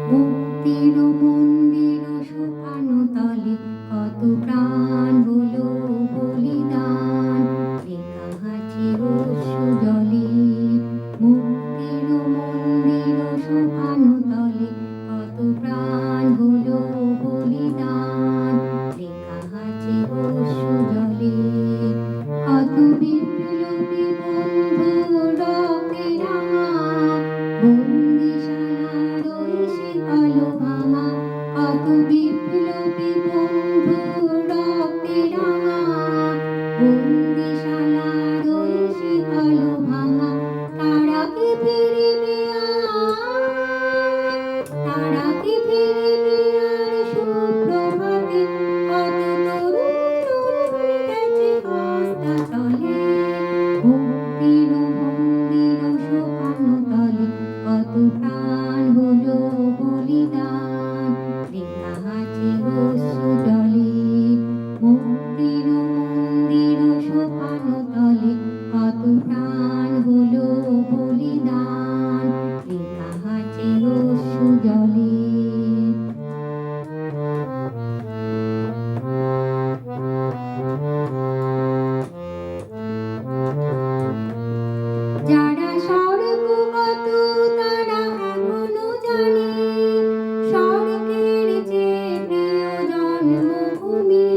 মুক্তির মন্দির শুকানো তলে কত প্রাণ হলো বলিদান, লেখা আছে অশ্রু জলে। মুক্তির মন্দির শুকানো তলে কত প্রাণ হলো বলিদান, লেখা আছে অশ্রু জলে। কত বিপ্লবী বন্ধু রক্তে রাঙা, বন্দিশালার ওই শিকল ভাঙা। কত বিপ্লবী বন্ধু রক্তে রাঙা, বন্দিশালার ওই শিকল ভাঙা। তারা কি ফিরিবে আর, তারা কি ফিরিবে আর সুপ্রভাতে? কত তরুণ গেছে হস্তাতলে, মুক্তির মন্দির শুকানো তলে কত প্রাণ হলো বলিদান, লেখা আছে অশ্রু জলে। মুক্তির মন্দির শুকানো তলে কত প্রাণ হলো বলিদান, লেখা আছে অশ্রু জলে। যারা স্বর্গগত তারা এখনো জানে, স্বর্গের চেয়ে প্রিয় জন্মভূমি।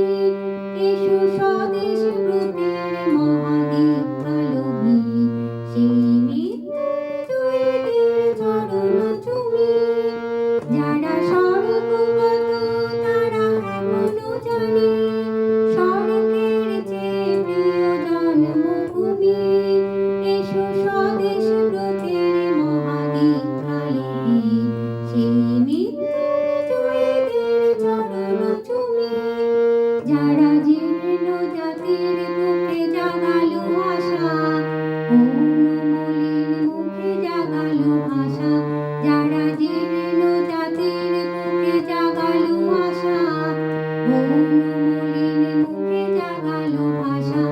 এসো স্বদেশ ব্রতের মহাদীপ আলোভি, সেই মৃত্যুঞ্জয়দের চরণ চুমি। যারা স্বর্গগত তারা এখনো জানে, স্বর্গের চেয়ে প্রিয় জন্মভূমি। এসো স্বদেশ ব্রতের মহাদীপ আলোভি, সেই মৃত্যুঞ্জয়দের চরণ চুমি। যারা জীর্ণ জাতির বুকে জাগালো আশা, মৌনমলিন মুখে জাগালো ভাষা। যারা জীর্ণ জাতির বুকে জাগালো আশা, মৌনমলিন মুখে জাগালো ভাষা।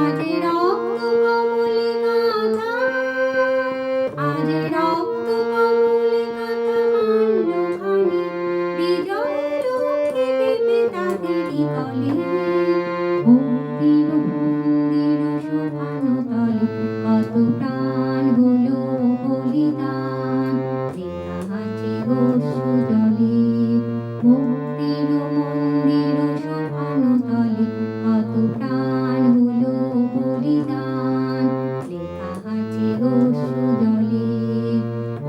আজ রক্ত কমলে গাথা, আজ রক্ত কমলে গাথা মাল্যখানি, বিজয় লক্ষ্মী দেবে তাদেরই কলে। মুক্তির মন্দির শুকানো তলে কত প্রাণ হলো বলিদান, লেখা আছে অশ্রু জলে। মুক্তির মন্দির শুকানো তলে কত প্রাণ হলো বলিদান, লেখা আছে অশ্রু জলে।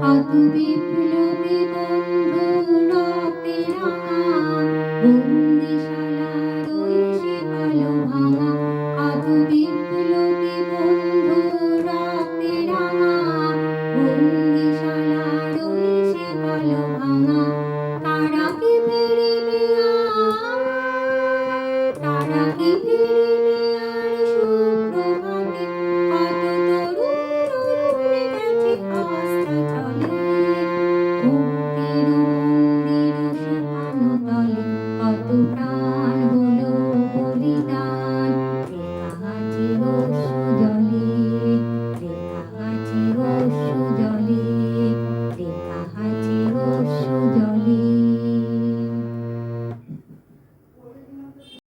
কত বিপ্লবী বন্ধু রক্তে রাঙা,